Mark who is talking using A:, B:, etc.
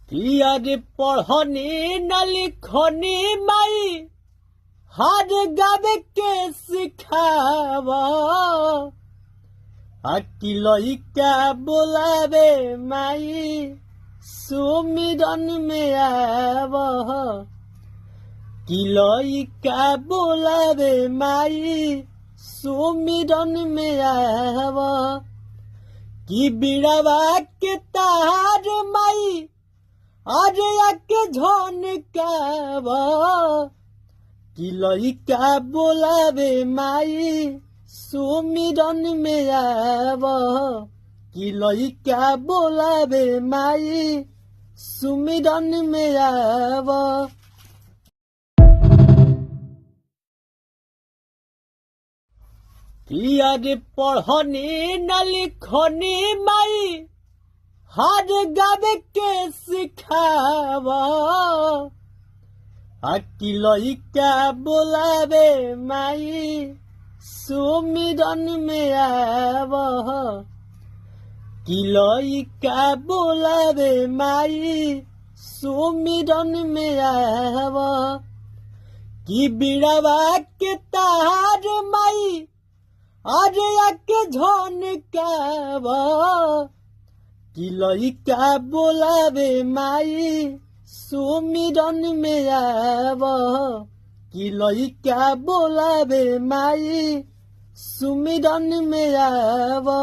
A: किया रे पढ़नी न लिखनी माई हर गावे के सिखावा अकिलोई क्या बोलावे माई सुमिरन में आवा किलोई क्या बोलावे माई सुमिरन में आवा कि बिड़वा के तार माई आज आके झनकावा किलोई क्या बोलावे माई सुमिरन में आवा किलोई क्या बोलावे माई सुमिरन में आवा। किया रे पढ़नी न लिखनी माई हर गावे के सिखावा अकिलोई क्या बोलावे माई सुमिरन में आवा किलोई क्या बोलावे माई सुमिरन में आवा कि बिड़वा के तार माई आज आके झनकावा किलोई क्या बोलावे माई सुमिरन में आवा किलोई क्या बोलावे माई सुमिरन में आवा।